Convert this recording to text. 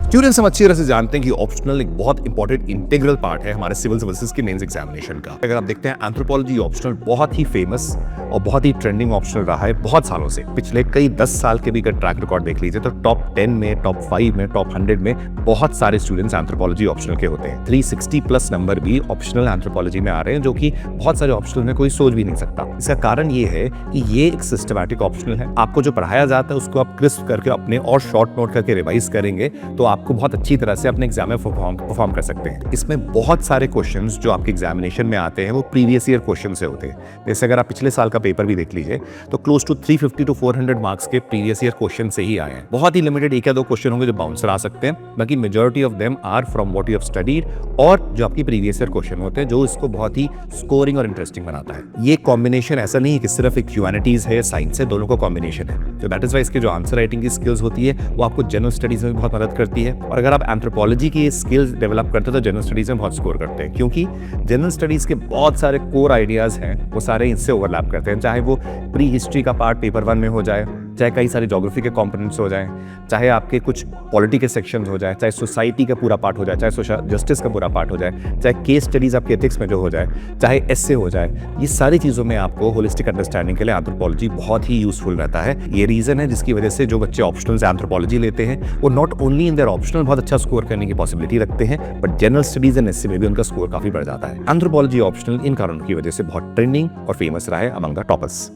Students हम अच्छी तरह से जानते हैं कि ऑप्शनल एक बहुत इंपॉर्टेंट इंटीग्रल पार्ट है हमारे सिविल सर्विसेज के मेंस एग्जामिनेशन का। अगर आप देखते हैं एंथ्रोपोलॉजी ऑप्शनल बहुत ही फेमस और बहुत ही ट्रेंडिंग ऑप्शनल रहा है बहुत सालों से। पिछले कई 10 साल के भी अगर ट्रैक रिकॉर्ड देख लीजिए तो टॉप 10 में, टॉप 5 में, टॉप 100 में बहुत सारे स्टूडेंट्स एंथ्रोपोलॉजी ऑप्शनल के होते हैं। 360 प्लस नंबर भी ऑप्शनल एंथ्रोपोलॉजी में आ रहे हैं, जो कि बहुत सारे ऑप्शनल में कोई सोच भी नहीं सकता। इसका कारण ये है कि ये एक सिस्टमैटिक ऑप्शनल है। आपको जो पढ़ाया जाता है उसको आप क्रिस्प करके अपने और शॉर्ट नोट करके रिवाइज करेंगे तो आपको बहुत अच्छी तरह से अपने एग्जाम में परफॉर्म कर सकते हैं। इसमें बहुत सारे क्वेश्चंस जो आपके एग्जामिनेशन में आते हैं वो प्रीवियस ईयर क्वेश्चन से होते हैं। जैसे अगर आप पिछले साल का पेपर भी देख लीजिए तो क्लोज टू 350 to 400 मार्क्स के प्रीवियस ईयर क्वेश्चन से ही आए हैं। बहुत ही लिमिटेड एक या दो क्वेश्चन होंगे जो बाउंसर आ सकते हैं, बाकी majority of them are from what you have studied और जो आपकी प्रीवियस ईयर क्वेश्चन होते हैं, जो इसको बहुत ही स्कोरिंग और इंटरेस्टिंग बनाता है। ये कॉम्बिनेशन ऐसा नहीं है कि सिर्फ एक ह्यूमैनिटीज है या साइंस है, दोनों का कॉम्बिनेशन है। तो दैट इज वाई इसके जो आंसर राइटिंग की स्किल्स होती है वो आपको जनरल स्टडीज में भी बहुत मदद करती है। और अगर आप एंथ्रोपोलॉजी की स्किल्स डेवलप करते हैं तो जनरल स्टडीज में बहुत स्कोर करते हैं, क्योंकि जनरल स्टडीज के बहुत सारे कोर आइडियाज हैं वो सारे इससे ओवरलैप करते हैं। चाहे वो प्री हिस्ट्री का पार्ट पेपर 1 में हो जाए, चाहे कई सारे ज्योग्राफी के कंपोनेंट्स हो जाएं, चाहे आपके कुछ पॉलिटी के सेक्शंस हो जाए, चाहे सोसाइटी का पूरा पार्ट हो जाए, चाहे सोशल जस्टिस का पूरा पार्ट हो जाए, चाहे केस स्टडीज आपके एथिक्स में जो हो जाए, चाहे एस्से हो जाए, ये सारी चीज़ों में आपको होलिस्टिक अंडरस्टैंडिंग के लिए एंथ्रोपोलॉजी बहुत ही यूजफुल रहता है। ये रीजन है जिसकी वजह से जो बच्चे ऑप्शनल से एंथ्रोपोलॉजी लेते हैं वो not only in their optional बहुत अच्छा स्कोर करने की पॉसिबिलिटी रखते हैं, बट जनरल स्टडीज एंड एस्से में भी उनका स्कोर काफी बढ़ जाता है। एंथ्रोपोलॉजी ऑप्शनल इन कारणों की वजह से बहुत ट्रेंडिंग और फेमस रहा है अमंग द टॉपर्स।